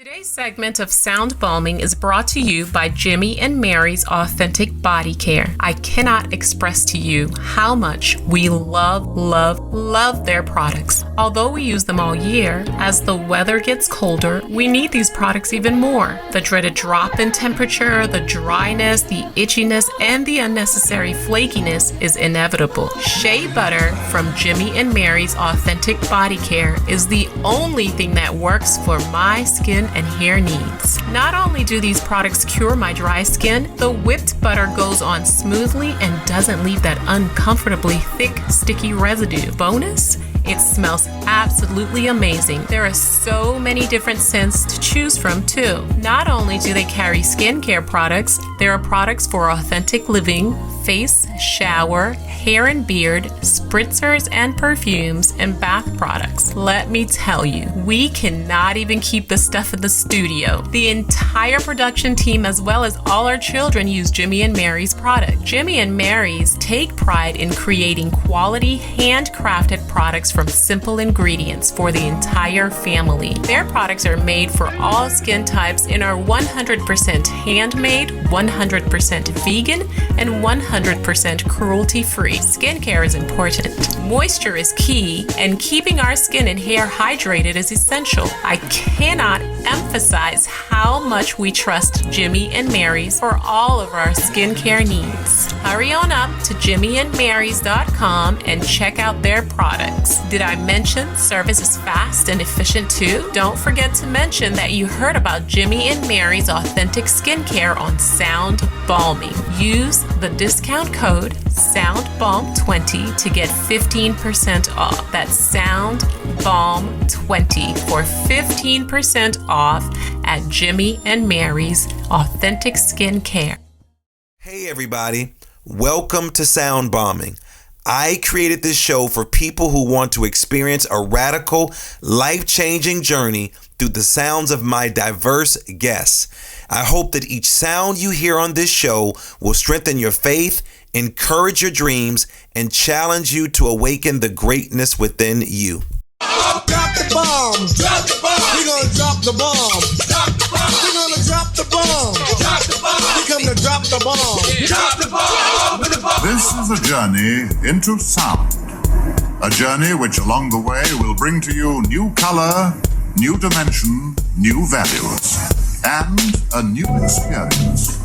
Today's segment of Sound Balming is brought to you by Jimmy and Mary's Authentic Body Care. I cannot express to you how much we love their products. Although we use them all year, as the weather gets colder, we need these products even more. The dreaded drop in temperature, the dryness, the itchiness, and the unnecessary flakiness is inevitable. Shea Butter from Jimmy and Mary's Authentic Body Care is the only thing that works for my skin and hair needs. Not only do these products cure my dry skin, the whipped butter goes on smoothly and doesn't leave that uncomfortably thick, sticky residue. Bonus? It smells absolutely amazing. There are so many different scents to choose from too. Not only do they carry skincare products, there are products for authentic living, face, shower, hair and beard, spritzers and perfumes, and bath products. Let me tell you, we cannot even keep the stuff in the studio. The entire production team as well as all our children use Jimmy and Mary's product. Jimmy and Mary's take pride in creating quality, handcrafted products from simple ingredients for the entire family. Their products are made for all skin types and are 100% handmade, 100% vegan, and 100% cruelty-free. Skincare is important. Moisture is key, and keeping our skin and hair hydrated is essential. I cannot emphasize how much we trust Jimmy and Mary's for all of our skincare needs. Hurry on up to jimmyandmarys.com and check out their products. Did I mention service is fast and efficient too? Don't forget to mention that you heard about Jimmy and Mary's Authentic Skincare on Sound Balming. Use the discount code SOUNDBALM20 to get 15% off. That's SOUNDBALM20 for 15% off at Jimmy and Mary's Authentic Skincare. Hey everybody, welcome to Sound Bombing. I created this show for people who want to experience a radical, life-changing journey through the sounds of my diverse guests. I hope that each sound you hear on this show will strengthen your faith, encourage your dreams, and challenge you to awaken the greatness within you. Drop the bombs. Drop the bomb. We're gonna drop the bomb. Drop the bomb. We're gonna drop the bomb. Drop the bomb. We come to drop the bomb. Drop the bomb. This is a journey into sound. A journey which along the way will bring to you new color, new dimension, new values, and a new experience.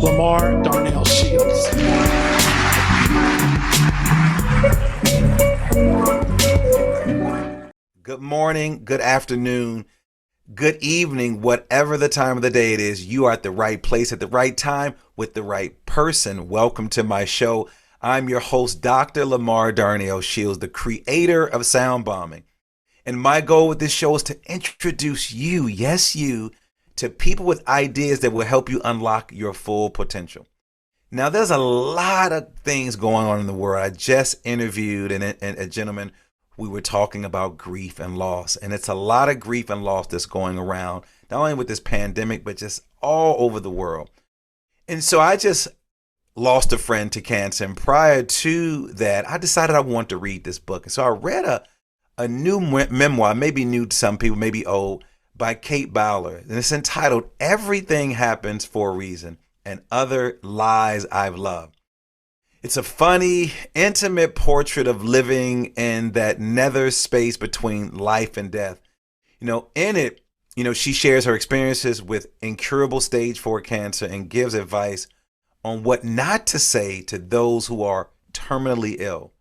Lamar Darnell Shields. Good morning, good afternoon, good evening, whatever the time of the day it is, you are at the right place at the right time with the right person. Welcome to my show. I'm your host, Dr. Lamar Darnell Shields, the creator of Sound Bombing. And my goal with this show is to introduce you, yes, you, to people with ideas that will help you unlock your full potential. Now, there's a lot of things going on in the world. I just interviewed a gentleman. We were talking about grief and loss, and it's a lot of grief and loss that's going around, not only with this pandemic, but just all over the world. And so I just lost a friend to cancer, and prior to that, I decided I wanted to read this book. And so I read a new memoir, maybe new to some people, maybe old, by Kate Bowler, and it's entitled Everything Happens for a Reason and Other Lies I've Loved. It's a funny, intimate portrait of living in that nether space between life and death. In it, she shares her experiences with incurable stage 4 cancer and gives advice on what not to say to those who are terminally ill.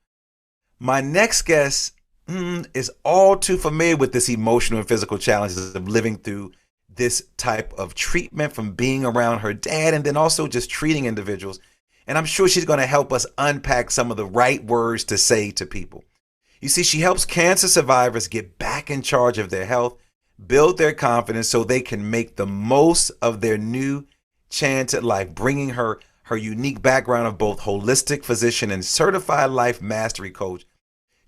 My next guest is all too familiar with this emotional and physical challenges of living through this type of treatment, from being around her dad and then also just treating individuals. And I'm sure she's going to help us unpack some of the right words to say to people. You see, she helps cancer survivors get back in charge of their health, build their confidence so they can make the most of their new chance at life, bringing her unique background of both holistic physician and certified life mastery coach.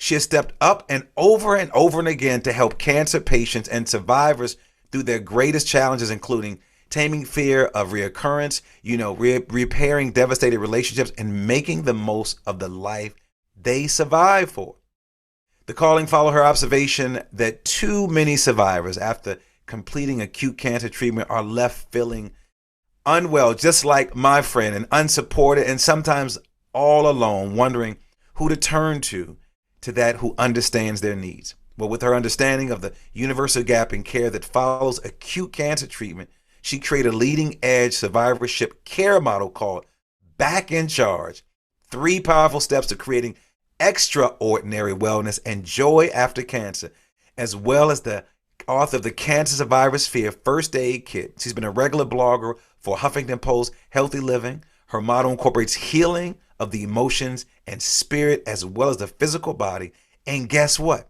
She has stepped up and over and again to help cancer patients and survivors through their greatest challenges, including taming fear of reoccurrence, repairing devastated relationships, and making the most of the life they survive for. The calling followed her observation that too many survivors, after completing acute cancer treatment, are left feeling unwell, just like my friend, and unsupported, and sometimes all alone, wondering who to turn to that who understands their needs. Well, with her understanding of the universal gap in care that follows acute cancer treatment, she created a leading-edge survivorship care model called Back in Charge. 3 powerful steps to creating extraordinary wellness and joy after cancer, as well as the author of the Cancer Survivor Sphere First Aid Kit. She's been a regular blogger for Huffington Post Healthy Living. Her model incorporates healing of the emotions and spirit as well as the physical body. And guess what?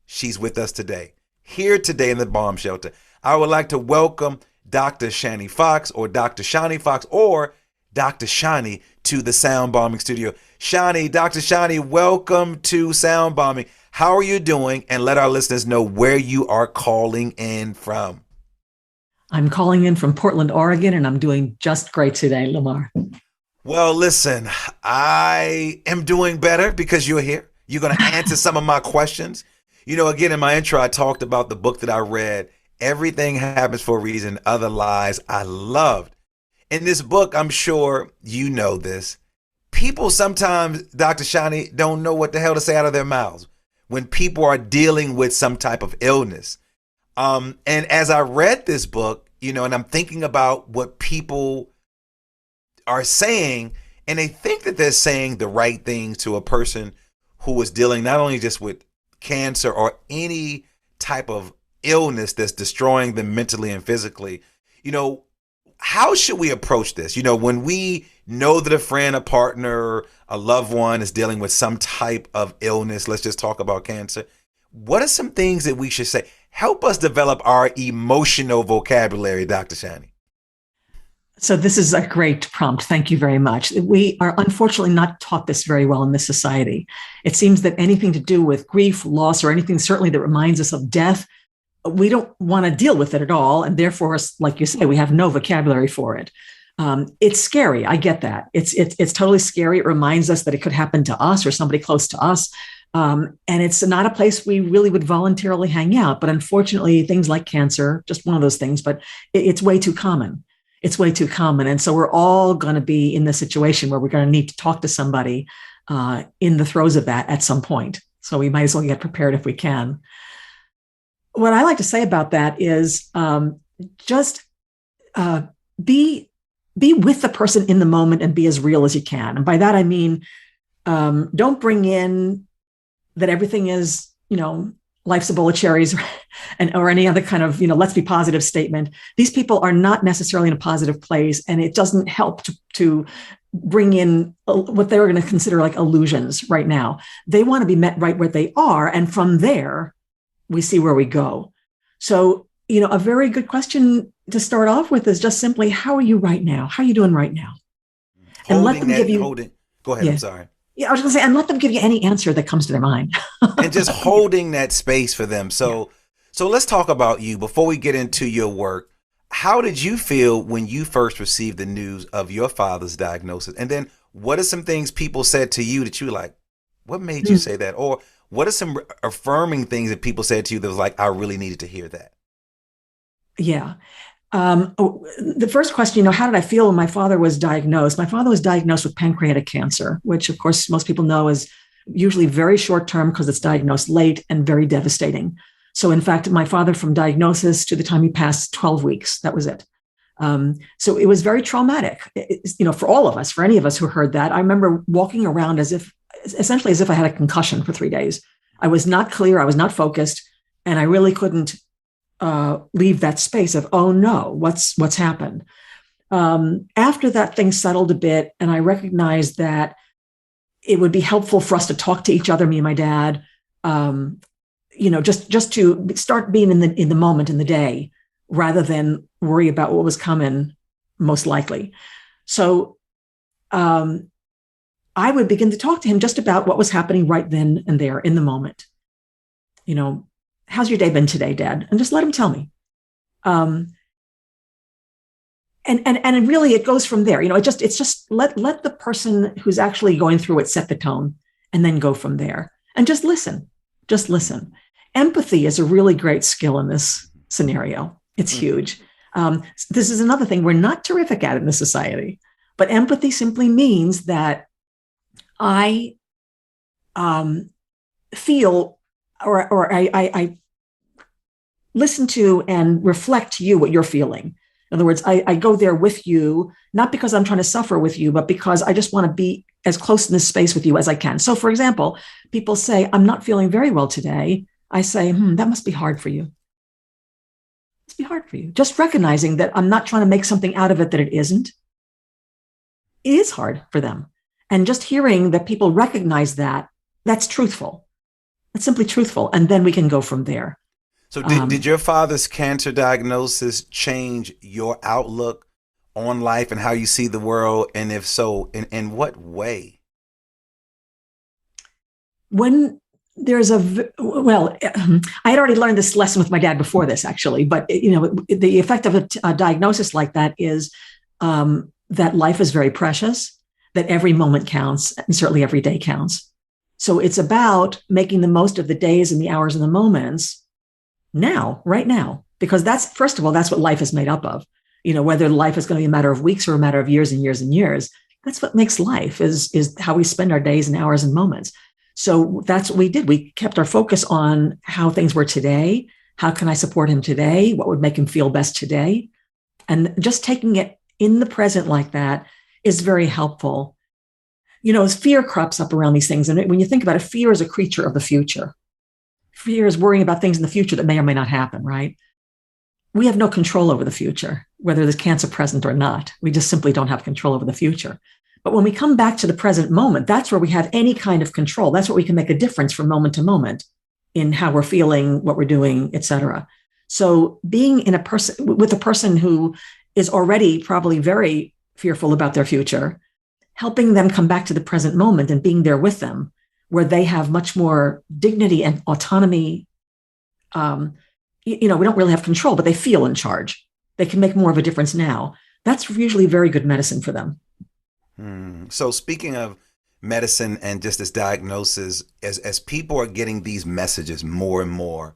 She's with us today, here today in the bomb shelter. I would like to welcome Dr. Shani Fox, or Dr. Shani Fox, or Dr. Shani, to the Sound Bombing Studio. Dr. Shani, welcome to Sound Bombing. How are you doing? And let our listeners know where you are calling in from. I'm calling in from Portland, Oregon, and I'm doing just great today, Lamar. Well, listen, I am doing better because you're here. You're going to answer some of my questions. Again, in my intro, I talked about the book that I read, Everything Happens for a Reason, Other Lies I Loved. In this book, I'm sure you know this, people sometimes, Dr. Shani, don't know what the hell to say out of their mouths when people are dealing with some type of illness. And as I read this book, and I'm thinking about what people are saying, and they think that they're saying the right things to a person who is dealing not only just with cancer or any type of illness that's destroying them mentally and physically. How should we approach this? When we know that a friend, a partner, a loved one is dealing with some type of illness, let's just talk about cancer. What are some things that we should say? Help us develop our emotional vocabulary, Dr. Shani. So this is a great prompt. Thank you very much. We are unfortunately not taught this very well in this society. It seems that anything to do with grief, loss, or anything certainly that reminds us of death, we don't want to deal with it at all. And therefore, like you say, we have no vocabulary for it. It's scary. I get that. It's totally scary. It reminds us that it could happen to us or somebody close to us. And it's not a place we really would voluntarily hang out. But unfortunately, things like cancer, just one of those things, but it's way too common. It's way too common. And so we're all going to be in this situation where we're going to need to talk to somebody in the throes of that at some point. So we might as well get prepared if we can. What I like to say about that is just be with the person in the moment and be as real as you can. And by that, I mean, don't bring in that everything is, life's a bowl of cherries or any other kind of, let's be positive statement. These people are not necessarily in a positive place, and it doesn't help to bring in what they're going to consider like illusions right now. They want to be met right where they are. And from there, we see where we go. So, a very good question to start off with is just simply, how are you right now? How are you doing right now? And let them give you. Go ahead. Yeah. I'm sorry. Yeah, I was going to say, and let them give you any answer that comes to their mind. And just holding that space for them. So let's talk about you before we get into your work. How did you feel when you first received the news of your father's diagnosis? And then what are some things people said to you that you were like, what made you say that? Or what are some affirming things that people said to you that was like, I really needed to hear that? Yeah. The first question, how did I feel when my father was diagnosed? My father was diagnosed with pancreatic cancer, which of course most people know is usually very short term because it's diagnosed late and very devastating. So in fact, my father, from diagnosis to the time he passed, 12 weeks, that was it. So it was very traumatic, for all of us, for any of us who heard that. I remember walking around essentially as if I had a concussion for 3 days. I was not clear. I was not focused. And I really couldn't leave that space of, oh no, what's happened? After that, things settled a bit, and I recognized that it would be helpful for us to talk to each other, me and my dad, just to start being in the moment, in the day, rather than worry about what was coming, most likely. So I would begin to talk to him just about what was happening right then and there in the moment. How's your day been today, Dad? And just let him tell me. And really it goes from there. It's just let the person who's actually going through it set the tone and then go from there. And just listen. Just listen. Empathy is a really great skill in this scenario. It's huge. This is another thing we're not terrific at in this society, but empathy simply means that I feel or I listen to and reflect to you what you're feeling. In other words, I go there with you, not because I'm trying to suffer with you, but because I just want to be as close in this space with you as I can. So, for example, people say, I'm not feeling very well today. I say, that must be hard for you. It must be hard for you. Just recognizing that I'm not trying to make something out of it that it isn't. It is hard for them. And just hearing that people recognize that, that's truthful. That's simply truthful. And then we can go from there. So did your father's cancer diagnosis change your outlook on life and how you see the world? And if so, in what way? When there's I had already learned this lesson with my dad before this, actually. But, the effect of a diagnosis like that is that life is very precious, that every moment counts, and certainly every day counts. So it's about making the most of the days and the hours and the moments now, right now, because first of all, that's what life is made up of. Whether life is going to be a matter of weeks or a matter of years and years and years, that's what makes life is how we spend our days and hours and moments. So that's what we did. We kept our focus on how things were today. How can I support him today? What would make him feel best today? And just taking it in the present like that is very helpful. As fear crops up around these things. And when you think about it, fear is a creature of the future. Fear is worrying about things in the future that may or may not happen, right? We have no control over the future, whether there's cancer present or not. We just simply don't have control over the future. But when we come back to the present moment, that's where we have any kind of control. That's where we can make a difference from moment to moment in how we're feeling, what we're doing, et cetera. So being with a person who is already probably very fearful about their future, helping them come back to the present moment and being there with them, where they have much more dignity and autonomy. We don't really have control, but they feel in charge. They can make more of a difference now. That's usually very good medicine for them. So speaking of medicine and just this diagnosis, as people are getting these messages more and more,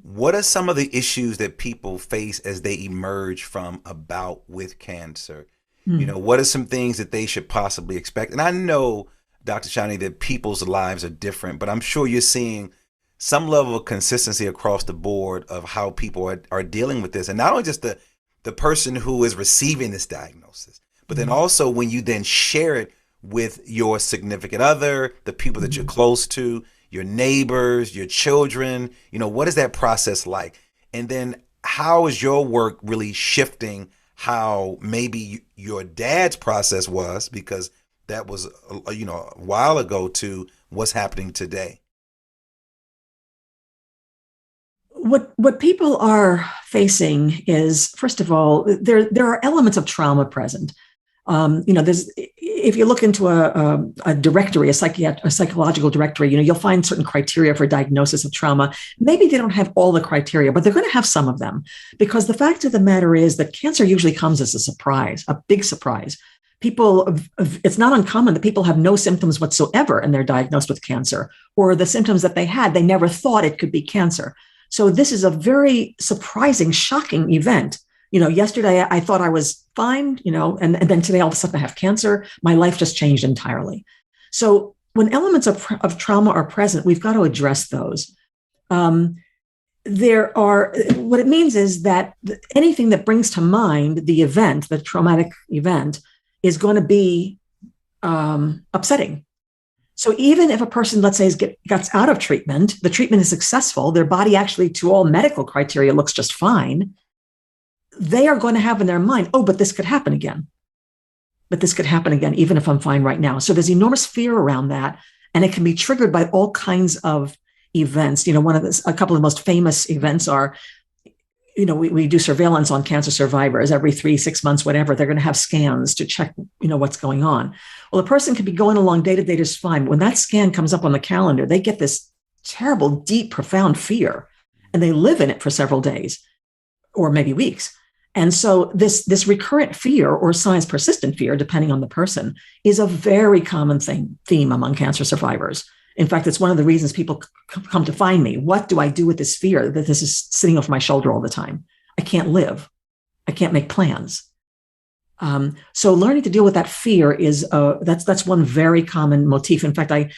what are some of the issues that people face as they emerge from a bout with cancer? What are some things that they should possibly expect? And I know, Dr. Shani, that people's lives are different, but I'm sure you're seeing some level of consistency across the board of how people are dealing with this. And not only just the person who is receiving this diagnosis, but then also when you then share it with your significant other, the people that you're close to, your neighbors, your children, what is that process like? And then how is your work really shifting how maybe your dad's process was, because that was, a while ago, to what's happening today? What people are facing is, first of all, there are elements of trauma present. If you look into a directory, a psychological directory, you'll find certain criteria for diagnosis of trauma. Maybe they don't have all the criteria, but they're going to have some of them, because the fact of the matter is that cancer usually comes as a surprise, a big surprise. It's not uncommon that people have no symptoms whatsoever and they're diagnosed with cancer, or the symptoms that they had, they never thought it could be cancer. So this is a very surprising, shocking event. Yesterday I thought I was fine, and then today all of a sudden I have cancer. My life just changed entirely. So when elements of trauma are present, we've got to address those. What it means is that anything that brings to mind the event, the traumatic event, is going to be upsetting. So even if a person, let's say, gets out of treatment, the treatment is successful, their body actually, to all medical criteria, looks just fine, they are going to have in their mind, but this could happen again. But this could happen again, even if I'm fine right now. So there's enormous fear around that. And it can be triggered by all kinds of events. A couple of the most famous events are, we do surveillance on cancer survivors every 3-6 months, whatever. They're going to have scans to check, what's going on. Well, a person could be going along day to day just fine. When that scan comes up on the calendar, they get this terrible, deep, profound fear, and they live in it for several days or maybe weeks. And so this recurrent fear, or sometimes persistent fear, depending on the person, is a very common theme among cancer survivors. In fact, it's one of the reasons people come to find me. What do I do with this fear that this is sitting over my shoulder all the time? I can't live. I can't make plans. So learning to deal with that fear is that's one very common motif. In fact, I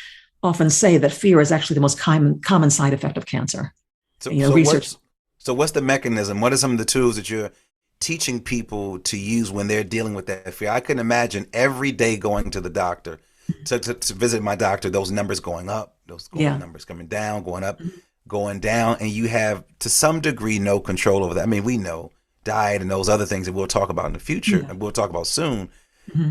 often say that fear is actually the most common side effect of cancer. So what's the mechanism? What are some of the tools that you're teaching people to use when they're dealing with that fear? I can imagine every day going to the doctor to visit my doctor, those numbers going up, numbers coming down, going up, going down, and you have to some degree no control over that. I mean, we know diet and those other things that we'll talk about in the future and we'll talk about soon.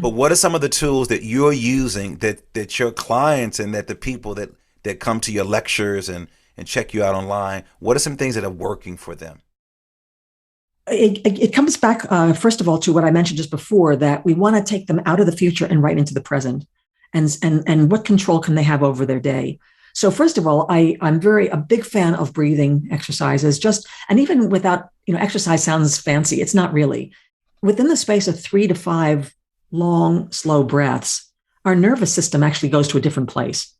But what are some of the tools that you're using that your clients and that the people that come to your lectures and check you out online, what are some things that are working for them? It comes back, first of all, to what I mentioned just before, that we want to take them out of the future and right into the present. And what control can they have over their day? So first of all, I'm a big fan of breathing exercises, and even without, exercise sounds fancy. It's not really. Within the space of 3 to 5 long, slow breaths, our nervous system actually goes to a different place.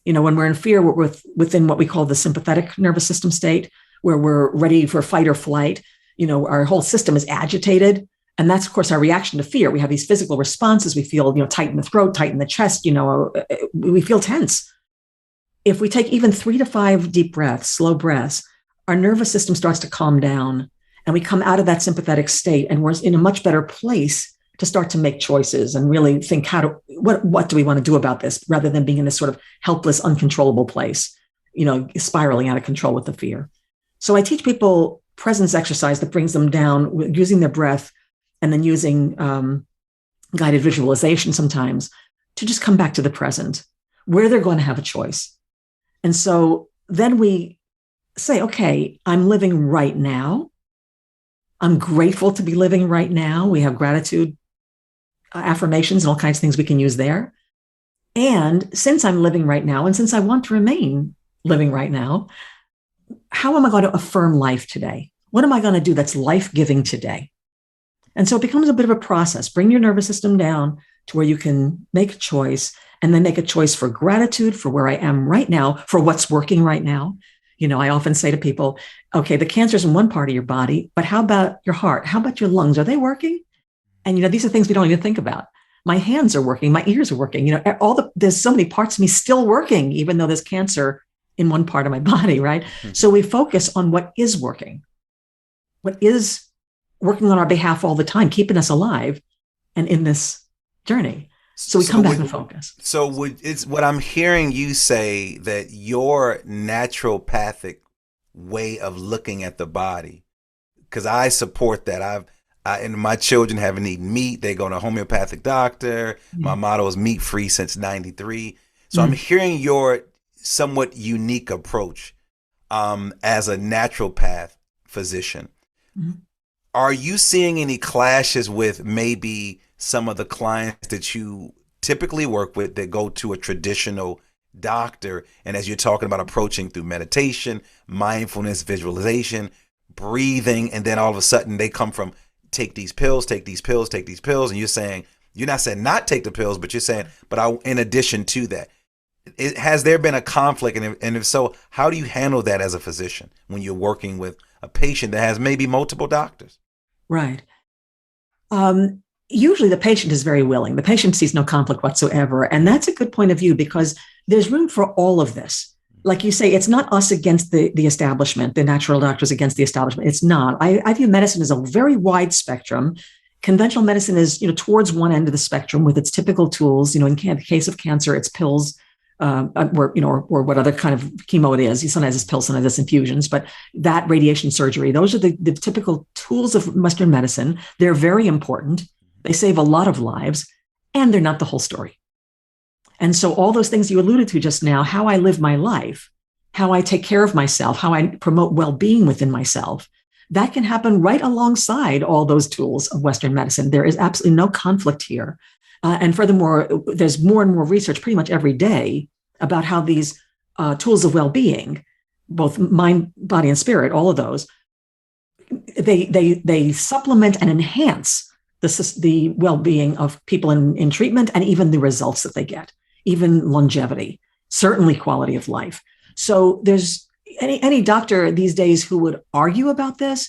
When we're in fear, we're within what we call the sympathetic nervous system state, where we're ready for fight or flight. Our whole system is agitated. And that's, of course, our reaction to fear. We have these physical responses. We feel, tight in the throat, tight in the chest, we feel tense. If we take even 3 to 5 deep breaths, slow breaths, our nervous system starts to calm down and we come out of that sympathetic state, and we're in a much better place to start to make choices and really think, what do we want to do about this, rather than being in this sort of helpless, uncontrollable place, spiraling out of control with the fear. So I teach people presence exercise that brings them down using their breath, and then using guided visualization sometimes to just come back to the present, where they're going to have a choice. And so then we say, okay, I'm living right now. I'm grateful to be living right now. We have gratitude affirmations and all kinds of things we can use there. And since I'm living right now, and since I want to remain living right now, how am I going to affirm life today? What am I going to do that's life-giving today? And so it becomes a bit of a process. Bring your nervous system down to where you can make a choice, and then make a choice for gratitude for where I am right now, for what's working right now. I often say to people, okay, the cancer's in one part of your body, but how about your heart? How about your lungs? Are they working? And, these are things we don't even think about. My hands are working. My ears are working. There's so many parts of me still working, even though there's cancer in one part of my body, right? So we focus on what is working, what is working on our behalf all the time, keeping us alive and in this journey. So we come back and focus. So it's what I'm hearing you say, that your naturopathic way of looking at the body, because I support that. And my children haven't eaten meat. They go to a homeopathic doctor. My motto is meat free since '93. So I'm hearing your somewhat unique approach as a naturopath physician. Are you seeing any clashes with maybe some of the clients that you typically work with that go to a traditional doctor? And as you're talking about approaching through meditation, mindfulness, visualization, breathing, and then all of a sudden they come from take these pills, take these pills, take these pills. And you're not saying not take the pills, but you're saying, in addition to that, has there been a conflict? And if so, how do you handle that as a physician when you're working with a patient that has maybe multiple doctors? Right. Usually the patient is very willing. The patient sees no conflict whatsoever. And that's a good point of view, because there's room for all of this. Like you say, it's not us against the establishment, the natural doctors against the establishment. It's not. I view medicine as a very wide spectrum. Conventional medicine is, towards one end of the spectrum with its typical tools. In the case of cancer, it's pills, or what other kind of chemo it is. Sometimes it's pills, sometimes it's infusions, but that, radiation, surgery, those are the typical tools of Western medicine. They're very important. They save a lot of lives, and they're not the whole story. And so all those things you alluded to just now, how I live my life, how I take care of myself, how I promote well-being within myself, that can happen right alongside all those tools of Western medicine. There is absolutely no conflict here. And furthermore, there's more and more research pretty much every day about how these tools of well-being, both mind, body, and spirit, all of those, they supplement and enhance the well-being of people in treatment, and even the results that they get, even longevity, certainly quality of life. So there's any doctor these days who would argue about this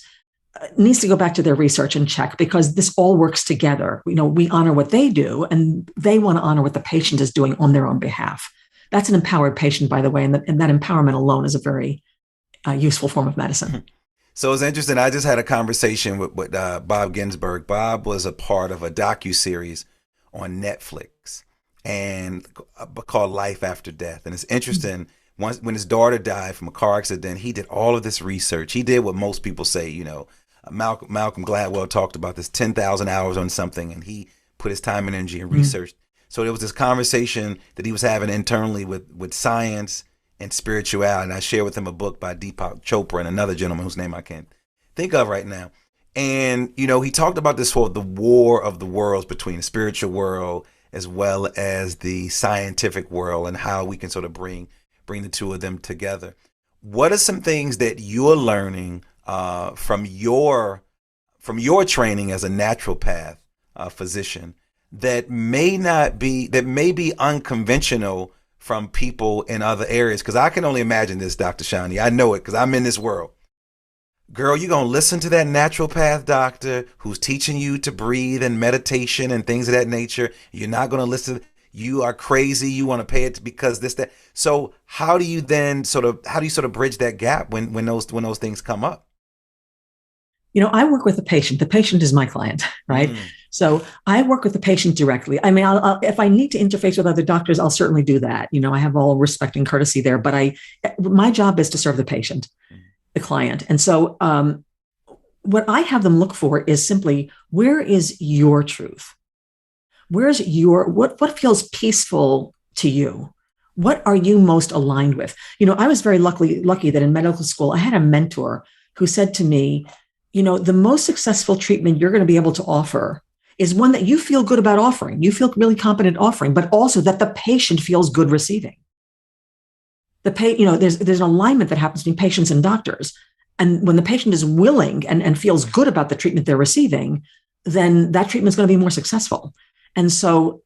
needs to go back to their research and check, because this all works together. We honor what they do, and they want to honor what the patient is doing on their own behalf. That's an empowered patient, by the way, and that empowerment alone is a very useful form of medicine. So it's interesting. I just had a conversation with Bob Ginsberg. Bob was a part of a docuseries on Netflix and called Life After Death. And it's interesting. When his daughter died from a car accident, he did all of this research. He did what most people say. Malcolm Gladwell talked about this 10,000 hours on something, and he put his time and energy and research. So there was this conversation that he was having internally with science and spirituality. And I shared with him a book by Deepak Chopra and another gentleman whose name I can't think of right now. And, he talked about this the war of the worlds between the spiritual world as well as the scientific world, and how we can sort of bring the two of them together. What are some things that you're learning from your training as a naturopath physician that may be unconventional from people in other areas? Because I can only imagine this, Dr. Shani. I know it because I'm in this world. Girl, you're going to listen to that naturopath doctor who's teaching you to breathe and meditation and things of that nature. You're not going to listen. You are crazy. You want to pay it because this, that. So how do you sort of bridge that gap when those things come up? I work with the patient. The patient is my client, right? So I work with the patient directly. I mean, if I need to interface with other doctors, I'll certainly do that. I have all respect and courtesy there, but my job is to serve the patient, the client. And so what I have them look for is simply, where is your truth? Where's what feels peaceful to you? What are you most aligned with? I was very lucky that in medical school, I had a mentor who said to me, the most successful treatment you're going to be able to offer is one that you feel good about offering. You feel really competent offering, but also that the patient feels good receiving. There's an alignment that happens between patients and doctors. And when the patient is willing and feels good about the treatment they're receiving, then that treatment is going to be more successful. And so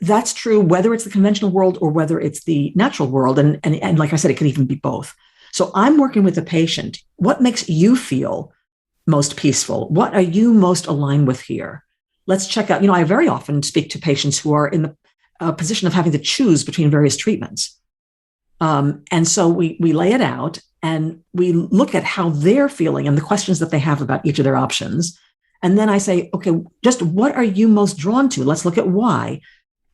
that's true, whether it's the conventional world or whether it's the natural world. And like I said, it can even be both. So I'm working with the patient. What makes you feel most peaceful? What are you most aligned with here? Let's check out. I very often speak to patients who are in the position of having to choose between various treatments. And so we lay it out and we look at how they're feeling and the questions that they have about each of their options. And then I say, okay, just what are you most drawn to? Let's look at why.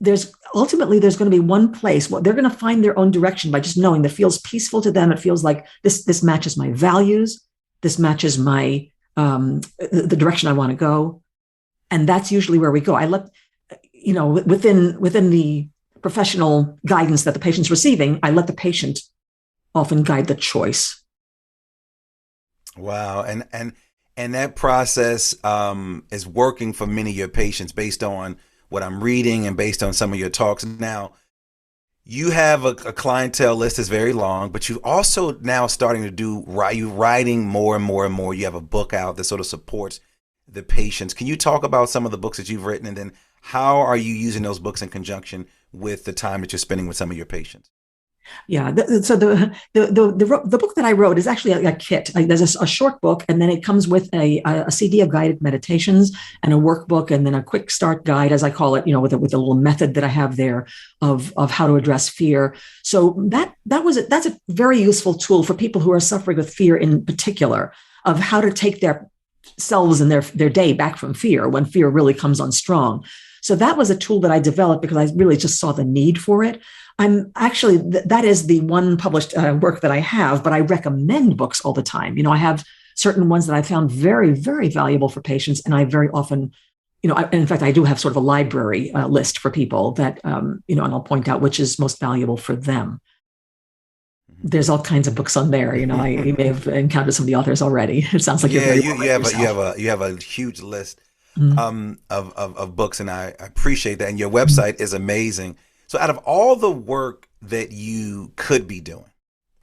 There's going to be one place. They're going to find their own direction by just knowing that feels peaceful to them. It feels like this matches my values. This matches my the direction I want to go. And that's usually where we go. I let, within the professional guidance that the patient's receiving, I let the patient often guide the choice. Wow. And that process is working for many of your patients based on what I'm reading and based on some of your talks. Now, you have a clientele list that's very long, but you also now starting to you're writing more and more and more. You have a book out that sort of supports the patients. Can you talk about some of the books that you've written, and then how are you using those books in conjunction with the time that you're spending with some of your patients? Yeah. So the book that I wrote is actually a kit. There's a short book, and then it comes with a CD of guided meditations and a workbook, and then a quick start guide, as I call it, with a little method that I have there of how to address fear. So that's a very useful tool for people who are suffering with fear in particular, of how to take their selves and their day back from fear when fear really comes on strong. So that was a tool that I developed because I really just saw the need for it. I'm actually, that is the one published work that I have, but I recommend books all the time. I have certain ones that I found very, very valuable for patients. And I very often, in fact, I do have sort of a library list for people that, and I'll point out which is most valuable for them. there's all kinds of books on there. You know, you may have encountered some of the authors already. It sounds like you're very well read yourself. You have a huge list Mm. of books, and I appreciate that. And your website is amazing. So, out of all the work that you could be doing,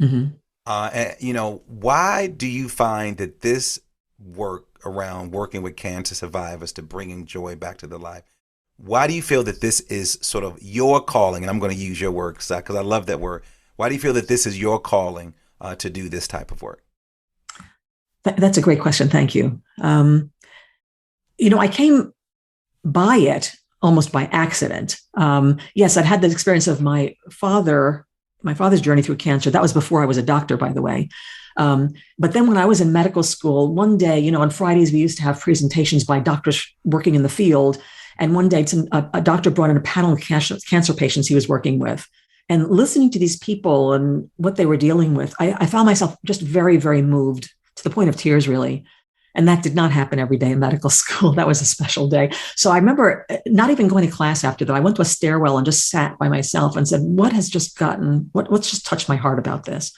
Mm-hmm. why do you find that this work around working with cancer survivors to bringing joy back to their life? Why do you feel that this is sort of your calling? And I'm going to use your word because I love that word. Why do you feel that this is your calling to do this type of work? That's a great question. Thank you. I came by it almost by accident. Yes, I'd had the experience of my father's journey through cancer. That was before I was a doctor, by the way. But then when I was in medical school, one day, on Fridays, we used to have presentations by doctors working in the field. And one day, a doctor brought in a panel of cancer patients he was working with. And listening to these people and what they were dealing with, I found myself just very, very moved to the point of tears, really. And that did not happen every day in medical school. That was a special day. So I remember not even going to class after that. I went to a stairwell and just sat by myself and said, what's just touched my heart about this?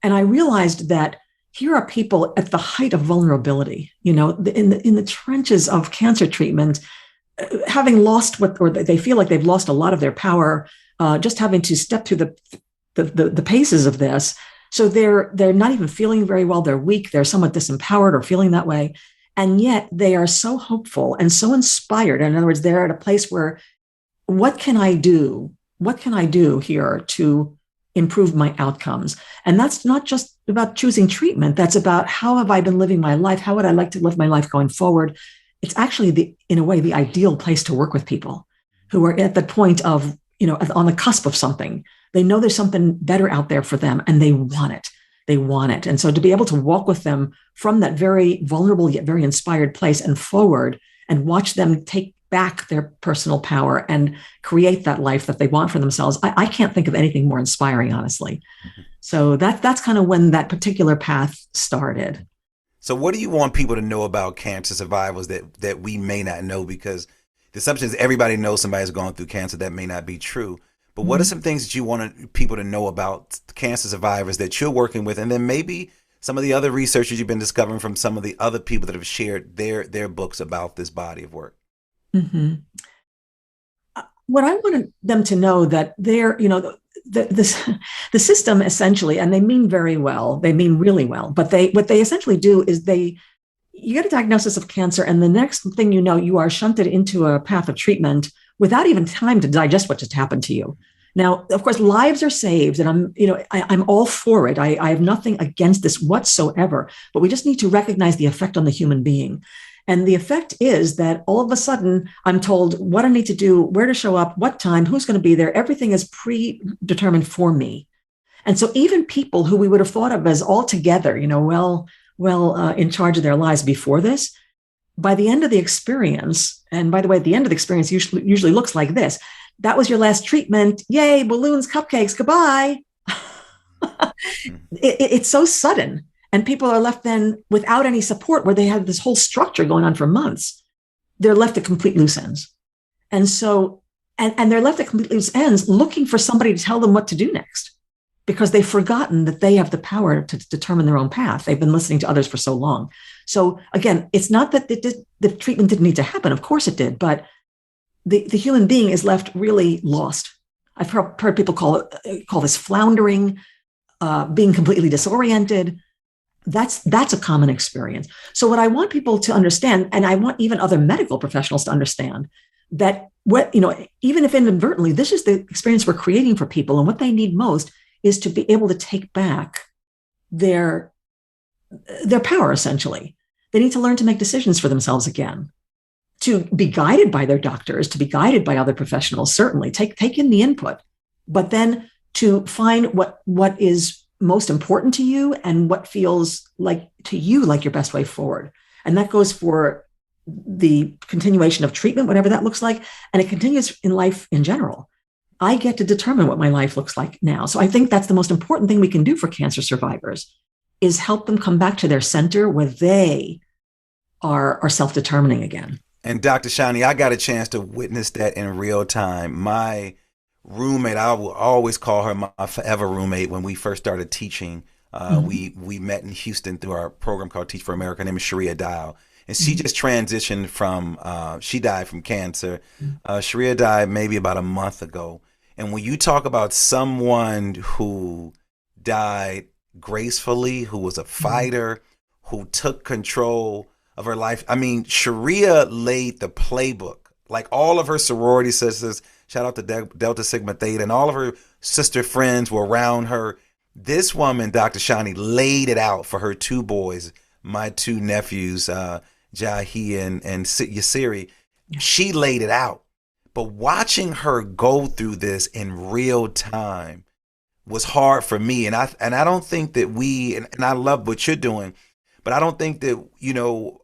And I realized that here are people at the height of vulnerability, in the trenches of cancer treatment, having lost or they feel like they've lost a lot of their power, just having to step through the paces of this. So they're not even feeling very well. They're weak. They're somewhat disempowered or feeling that way. And yet they are so hopeful and so inspired. In other words, they're at a place where, what can I do? What can I do here to improve my outcomes? And that's not just about choosing treatment. That's about, how have I been living my life? How would I like to live my life going forward? It's actually, in a way, the ideal place to work with people who are at the point of, on the cusp of something. They know there's something better out there for them, and they want it. They want it. And so to be able to walk with them from that very vulnerable yet very inspired place and forward, and watch them take back their personal power and create that life that they want for themselves, I can't think of anything more inspiring, honestly. So that's kind of when that particular path started. So what do you want people to know about cancer survivors that we may not know? Because the assumption is everybody knows somebody's going through cancer. That may not be true. But what are some things that you want people to know about cancer survivors that you're working with? And then maybe some of the other researchers you've been discovering from some of the other people that have shared their books about this body of work. Mm-hmm. What I wanted them to know, that the system essentially, and they mean very well, they mean really well, but what they essentially do is you get a diagnosis of cancer, and the next thing you know, you are shunted into a path of treatment without even time to digest what just happened to you. Now, of course, lives are saved, and I'm all for it. I have nothing against this whatsoever, but we just need to recognize the effect on the human being. And the effect is that all of a sudden I'm told what I need to do, where to show up, what time, who's going to be there. Everything is predetermined for me. And so even people who we would have thought of as all together, in charge of their lives before this, by the end of the experience, and by the way, the end of the experience usually looks like this. That was your last treatment. Yay, balloons, cupcakes, goodbye. It's so sudden. And people are left then without any support, where they had this whole structure going on for months. They're left at complete loose ends. And so, and they're left at complete loose ends looking for somebody to tell them what to do next, because they've forgotten that they have the power to determine their own path. They've been listening to others for so long. So again, it's not that the treatment didn't need to happen. Of course it did, but the human being is left really lost. I've heard people call this floundering, being completely disoriented. That's a common experience. So what I want people to understand, and I want even other medical professionals to understand, that even if inadvertently, this is the experience we're creating for people, and what they need most is to be able to take back their power, essentially. They need to learn to make decisions for themselves again, to be guided by their doctors, to be guided by other professionals, certainly. Take in the input, but then to find what is most important to you and what feels like to you like your best way forward. And that goes for the continuation of treatment, whatever that looks like, and it continues in life in general. I get to determine what my life looks like now. So I think that's the most important thing we can do for cancer survivors, is help them come back to their center where they are self-determining again. And Dr. Shani, I got a chance to witness that in real time. My roommate. I will always call her my forever roommate. When we first started teaching, we met in Houston through our program called Teach for America. Her name is Sharia Dial. And she just transitioned from, she died from cancer. Sharia died maybe about a month ago. And when you talk about someone who died gracefully, who was a fighter, who took control of her life, I mean, Sharia laid the playbook. Like all of her sorority sisters, shout out to Delta Sigma Theta, and all of her sister friends were around her. This woman, Dr. Shani, laid it out for her two boys, my two nephews, Jahi and Yasiri. She laid it out. But watching her go through this in real time was hard for me. And I don't think that and I love what you're doing, but I don't think that, you know,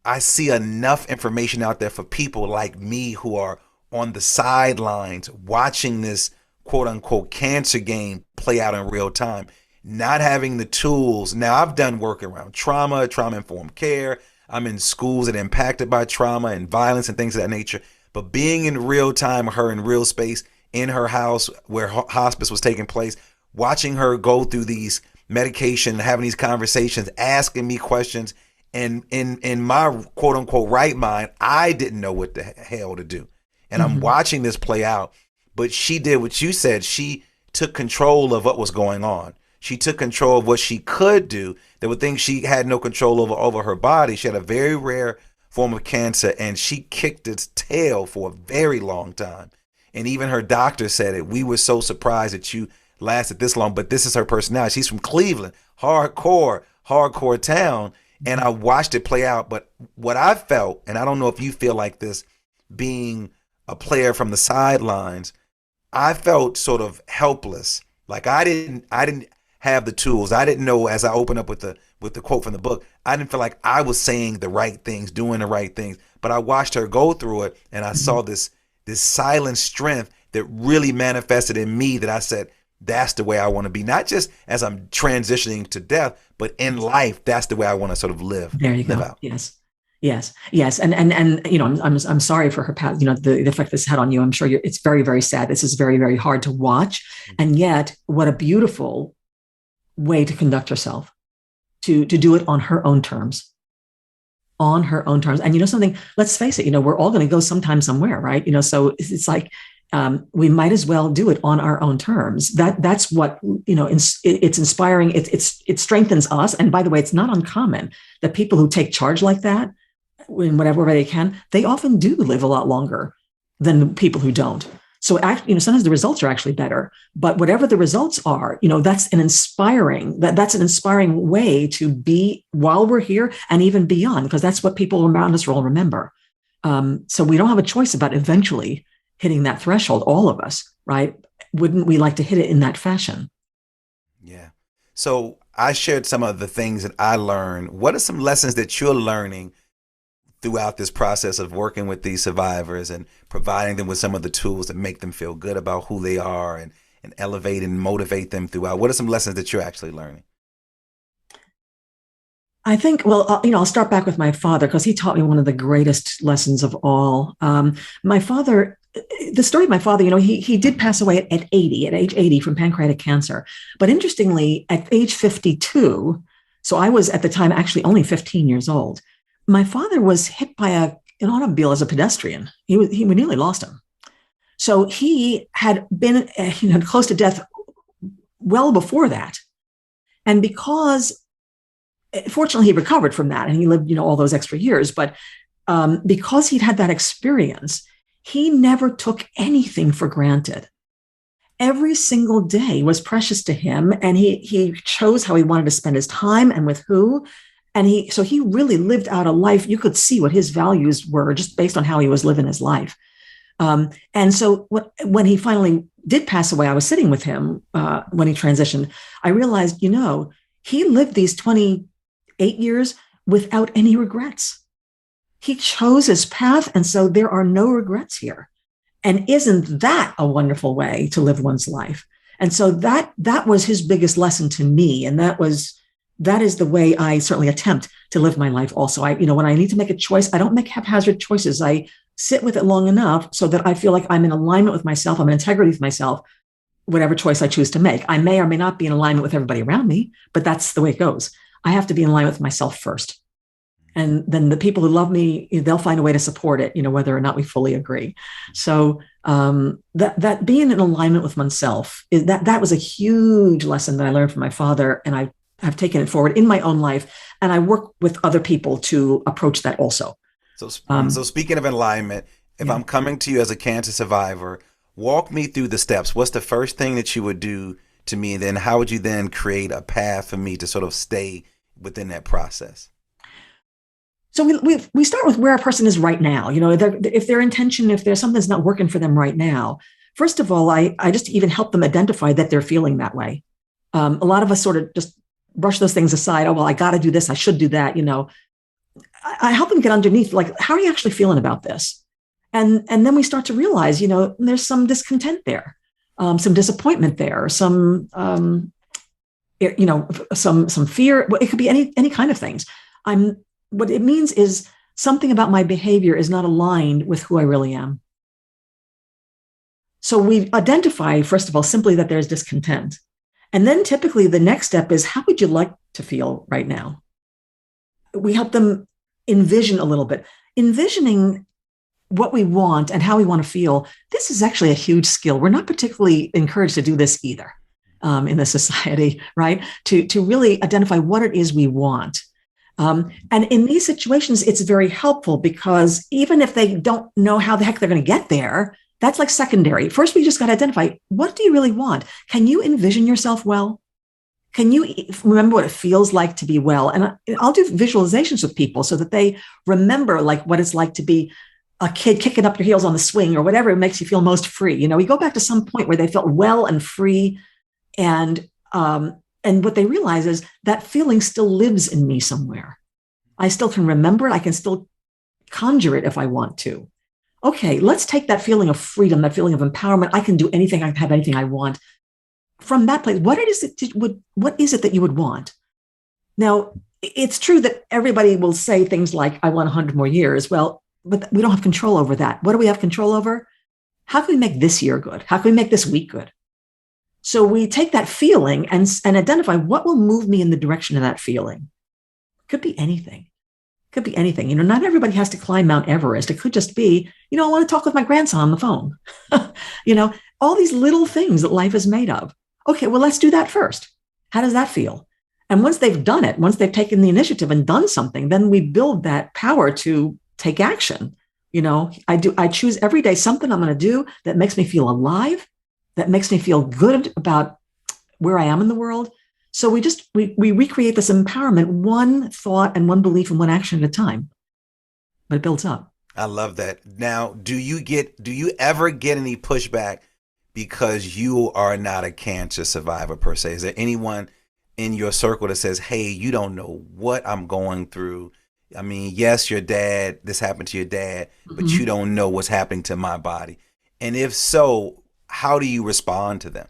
I see enough information out there for people like me who are on the sidelines watching this quote unquote cancer game play out in real time, not having the tools. Now, I've done work around trauma informed care. I'm in schools that are impacted by trauma and violence and things of that nature. But being in real time, her in real space, in her house where hospice was taking place, watching her go through these medication, having these conversations, asking me questions, and in my quote unquote right mind, I didn't know what the hell to do. And I'm watching this play out. But she did what you said. She took control of what was going on. She took control of what she could do. There were things she had no control over her body. She had a very rare form of cancer, and she kicked its tail for a very long time. And even her doctor said it. We were so surprised that you lasted this long, but this is her personality. She's from Cleveland, hardcore town. And I watched it play out. But what I felt, and I don't know if you feel like this, being a player from the sidelines, I felt sort of helpless. Like I didn't have the tools. I didn't know, as I opened up with the quote from the book, I didn't feel like I was saying the right things, doing the right things. But I watched her go through it, and I saw this silent strength that really manifested in me, that I said, that's the way I want to be. Not just as I'm transitioning to death, but in life, that's the way I want to sort of live. There you go. Out. Yes. And you know, I'm sorry for her past, you know, the effect this had on you. I'm sure it's very, very sad. This is very, very hard to watch. And yet, what a beautiful way to conduct herself, to do it on her own terms. On her own terms. And you know something, let's face it, you know, we're all going to go sometime somewhere, right? You know, so it's like, we might as well do it on our own terms. That's what, you know, it's inspiring. It strengthens us. And by the way, it's not uncommon that people who take charge like that, in whatever way they can, they often do live a lot longer than people who don't. So, you know, sometimes the results are actually better. But whatever the results are, you know, that's an inspiring way to be while we're here and even beyond, because that's what people around us will remember. So we don't have a choice about eventually hitting that threshold, all of us, right? Wouldn't we like to hit it in that fashion? Yeah. So I shared some of the things that I learned. What are some lessons that you're learning throughout this process of working with these survivors and providing them with some of the tools that make them feel good about who they are and elevate and motivate them throughout? What are some lessons that you're actually learning? I think, well, you know, I'll start back with my father, because he taught me one of the greatest lessons of all. My father, the story of my father, you know, he did pass away at age 80 from pancreatic cancer. But interestingly, at age 52, so I was at the time actually only 15 years old, my father was hit by an automobile as a pedestrian. We nearly lost him. So he had been close to death well before that. And because, fortunately, he recovered from that and he lived, you know, all those extra years. But because he'd had that experience, he never took anything for granted. Every single day was precious to him, and he chose how he wanted to spend his time and with who. And so he really lived out a life. You could see what his values were just based on how he was living his life. And so when he finally did pass away, I was sitting with him when he transitioned. I realized, you know, he lived these 28 years without any regrets. He chose his path, and so there are no regrets here. And isn't that a wonderful way to live one's life? And so that was his biggest lesson to me, and that is the way I certainly attempt to live my life. Also, when I need to make a choice, I don't make haphazard choices. I sit with it long enough so that I feel like I'm in alignment with myself, I'm in integrity with myself, whatever choice I choose to make. I may or may not be in alignment with everybody around me, but that's the way it goes. I have to be in alignment with myself first. And then the people who love me, they'll find a way to support it, whether or not we fully agree. So that being in alignment with oneself, that was a huge lesson that I learned from my father, and I've taken it forward in my own life, and I work with other people to approach that also. So speaking of alignment, if I'm coming to you as a cancer survivor, walk me through the steps. What's the first thing that you would do to me? And then how would you then create a path for me to sort of stay within that process? So we start with where a person is right now. If their intention, if there's something that's not working for them right now, first of all, I just even help them identify that they're feeling that way. A lot of us sort of just brush those things aside. Oh, well, I got to do this. I should do that. I help them get underneath, like, how are you actually feeling about this? And then we start to realize, there's some discontent there, some disappointment there, some fear. It could be any kind of things. What it means is something about my behavior is not aligned with who I really am. So we identify, first of all, simply that there's discontent. And then typically the next step is, how would you like to feel right now? We help them envision a little bit. Envisioning what we want and how we want to feel, this is actually a huge skill. We're not particularly encouraged to do this either in the society, right? To really identify what it is we want. And in these situations, it's very helpful because even if they don't know how the heck they're going to get there, that's like secondary. First, we just got to identify, what do you really want? Can you envision yourself well? Can you remember what it feels like to be well? And I'll do visualizations with people so that they remember like what it's like to be a kid kicking up your heels on the swing or whatever makes you feel most free. We go back to some point where they felt well and free, and what they realize is that feeling still lives in me somewhere. I still can remember it. I can still conjure it if I want to. Okay, let's take that feeling of freedom, that feeling of empowerment. I can do anything. I can have anything I want. From that place, what is it that you would want? Now, it's true that everybody will say things like, I want 100 more years. Well, but we don't have control over that. What do we have control over? How can we make this year good? How can we make this week good? So we take that feeling and identify what will move me in the direction of that feeling. Could be anything. Could be anything. Not everybody has to climb Mount Everest. It could just be, I want to talk with my grandson on the phone. All these little things that life is made of. Okay, well, let's do that first. How does that feel? And once they've done it, once they've taken the initiative and done something, then we build that power to take action. I choose every day something I'm going to do that makes me feel alive, that makes me feel good about where I am in the world. So we recreate this empowerment, one thought and one belief and one action at a time, but it builds up. I love that. Now, do you ever get any pushback because you are not a cancer survivor per se? Is there anyone in your circle that says, hey, you don't know what I'm going through? I mean, yes, your dad, this happened to your dad, but you don't know what's happening to my body. And if so, how do you respond to them?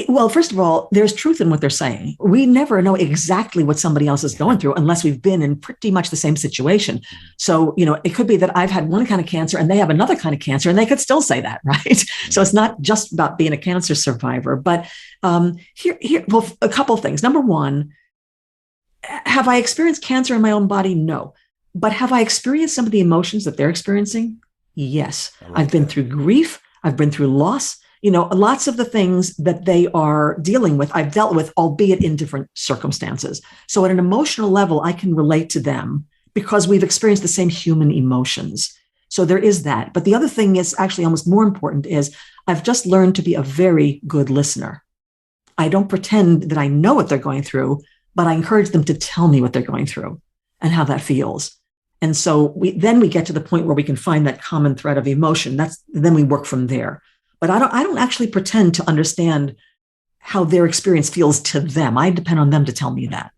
Well, first of all, there's truth in what they're saying. We never know exactly what somebody else is going through unless we've been in pretty much the same situation. So, it could be that I've had one kind of cancer and they have another kind of cancer, and they could still say that, right? So it's not just about being a cancer survivor. But well, a couple of things. Number one, have I experienced cancer in my own body? No. But have I experienced some of the emotions that they're experiencing? Yes. I've been through grief. I've been through loss. Lots of the things that they are dealing with, I've dealt with, albeit in different circumstances. So at an emotional level, I can relate to them because we've experienced the same human emotions. So there is that. But the other thing is actually almost more important is I've just learned to be a very good listener. I don't pretend that I know what they're going through, but I encourage them to tell me what they're going through and how that feels. And so we get to the point where we can find that common thread of emotion. Then we work from there. But I don't actually pretend to understand how their experience feels to them. I depend on them to tell me that.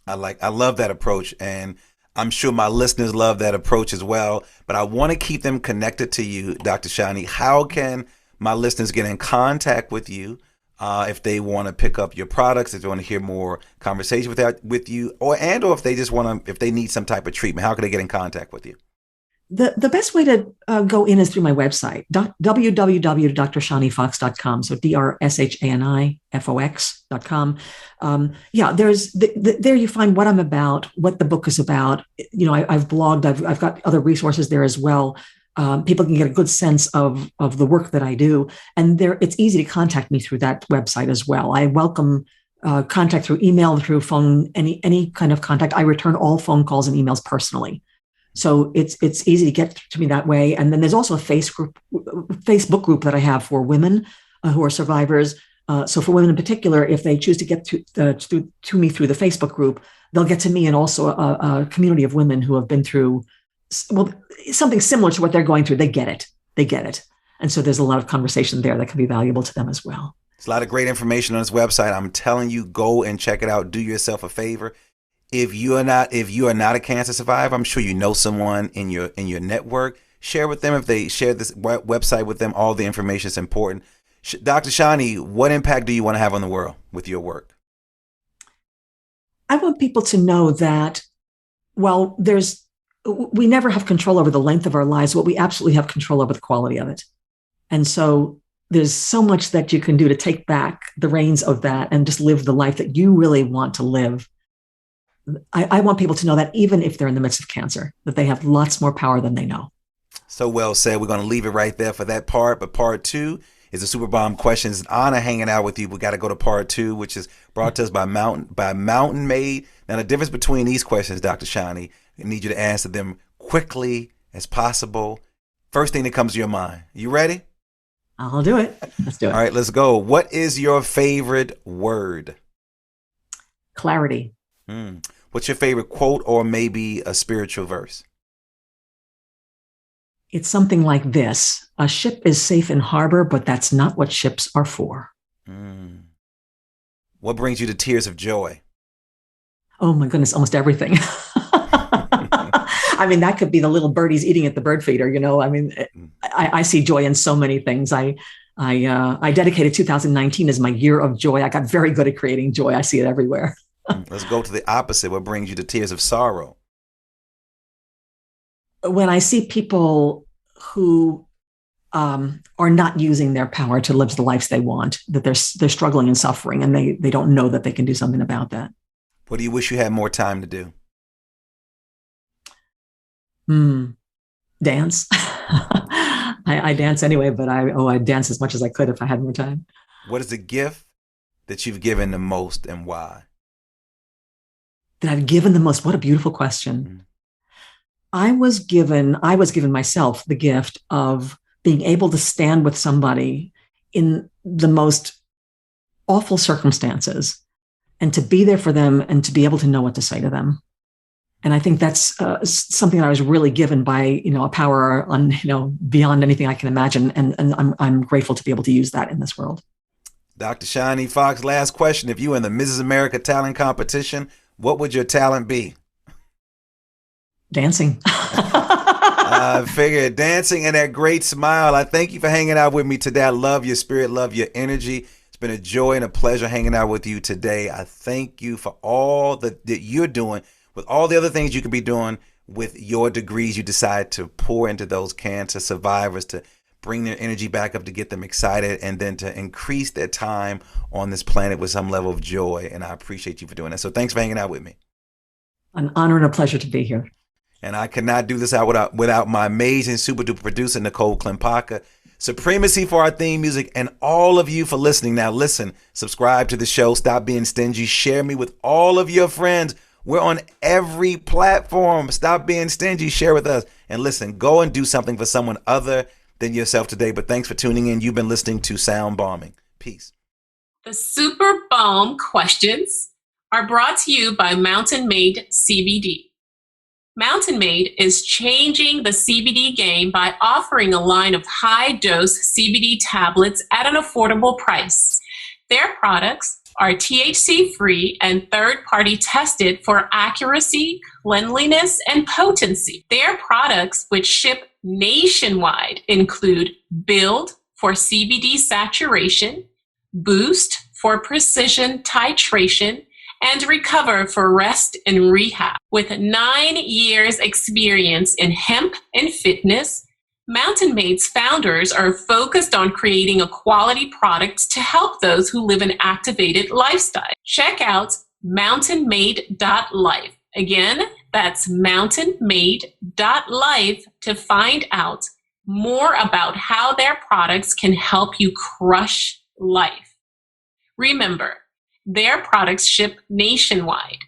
I love that approach, and I'm sure my listeners love that approach as well. But I want to keep them connected to you, Dr. Shani. How can my listeners get in contact with you if they want to pick up your products, if they want to hear more conversation with you, or if they just if they need some type of treatment? How can they get in contact with you? The best way to go in is through my website, www.drshanifox.com. So DrShaniFox.com. Yeah, there you find what I'm about, what the book is about. I've blogged, I've got other resources there as well. People can get a good sense of the work that I do, and it's easy to contact me through that website as well. I welcome contact through email, through phone, any kind of contact. I return all phone calls and emails personally. So it's easy to get to me that way. And then there's also a Facebook group that I have for women who are survivors. So for women in particular, if they choose to get to me through the Facebook group, they'll get to me and also a community of women who have been through, something similar to what they're going through. They get it. And so there's a lot of conversation there that can be valuable to them as well. There's a lot of great information on this website. I'm telling you, go and check it out. Do yourself a favor. If you are not a cancer survivor, I'm sure you know someone in your network. Share with them. If they share this website with them, all the information is important. Dr. Shani, what impact do you want to have on the world with your work? I want people to know that while we never have control over the length of our lives, but we absolutely have control over the quality of it. And so there's so much that you can do to take back the reins of that and just live the life that you really want to live. I want people to know that even if they're in the midst of cancer, that they have lots more power than they know. So well said. We're going to leave it right there for that part. But part 2 is the Super Bomb questions. It's an honor hanging out with you. We got to go to part 2, which is brought to us by Mountain Made. Now, the difference between these questions, Dr. Shani, I need you to answer them quickly as possible. First thing that comes to your mind. You ready? I'll do it. Let's do it. All right, let's go. What is your favorite word? Clarity. What's your favorite quote or maybe a spiritual verse? It's something like this. A ship is safe in harbor, but that's not what ships are for. What brings you to tears of joy? Oh my goodness, almost everything. I mean, that could be the little birdies eating at the bird feeder. I mean, I see joy in so many things. I dedicated 2019 as my year of joy. I got very good at creating joy. I see it everywhere. Let's go to the opposite. What brings you to tears of sorrow? When I see people who are not using their power to live the lives they want, that they're struggling and suffering, and they don't know that they can do something about that. What do you wish you had more time to do? Dance. I dance anyway, but I'd dance as much as I could if I had more time. What is the gift that you've given the most and why? That I've given the most? What a beautiful question. I was given myself the gift of being able to stand with somebody in the most awful circumstances and to be there for them and to be able to know what to say to them. And I think that's something that I was really given by, a power beyond anything I can imagine. And I'm grateful to be able to use that in this world. Dr. Shani Fox, last question. If you were in the Mrs. America talent competition, what would your talent be? Dancing. I figured dancing and that great smile. I thank you for hanging out with me today. I love your spirit, love your energy. It's been a joy and a pleasure hanging out with you today. I thank you for all that you're doing with all the other things you could be doing with your degrees. You decide to pour into those cancer survivors, to bring their energy back up, to get them excited, and then to increase their time on this planet with some level of joy. And I appreciate you for doing that. So thanks for hanging out with me. An honor and a pleasure to be here. And I could not do this out without my amazing super duper producer, Nicole Klimpaka. Supremacy for our theme music, and all of you for listening. Now listen, subscribe to the show, stop being stingy, share me with all of your friends. We're on every platform. Stop being stingy, share with us. And listen, go and do something for someone other than yourself today. But thanks for tuning in. You've been listening to Sound Bombing. Peace. The Super Bomb questions are brought to you by Mountain Made CBD. Mountain Made is changing the CBD game by offering a line of high-dose CBD tablets at an affordable price. Their products are THC-free and third-party tested for accuracy, cleanliness, and potency. Their products, which ship nationwide, include Build for CBD saturation, Boost for precision titration, and recover for rest and rehab. With 9 years experience in hemp and fitness, Mountain Made's founders are focused on creating a quality product to help those who live an activated lifestyle. Check out mountainmade.life. Again, that's mountainmade.life to find out more about how their products can help you crush life. Remember, their products ship nationwide.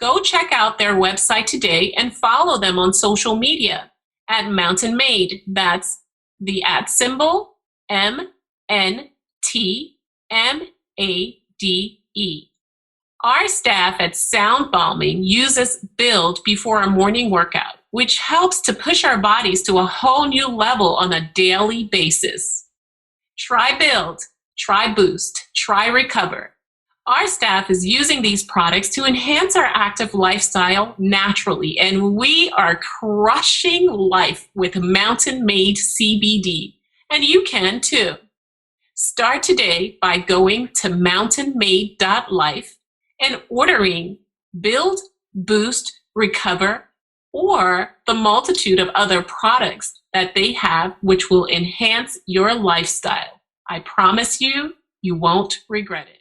Go check out their website today and follow them on social media at Mountain Made. That's the @ MNTMADE. Our staff at Sound Balming uses Build before a morning workout, which helps to push our bodies to a whole new level on a daily basis. Try Build, try Boost, try Recover. Our staff is using these products to enhance our active lifestyle naturally, and we are crushing life with Mountain Made CBD, and you can too. Start today by going to mountainmade.life and ordering Build, Boost, Recover, or the multitude of other products that they have which will enhance your lifestyle. I promise you, you won't regret it.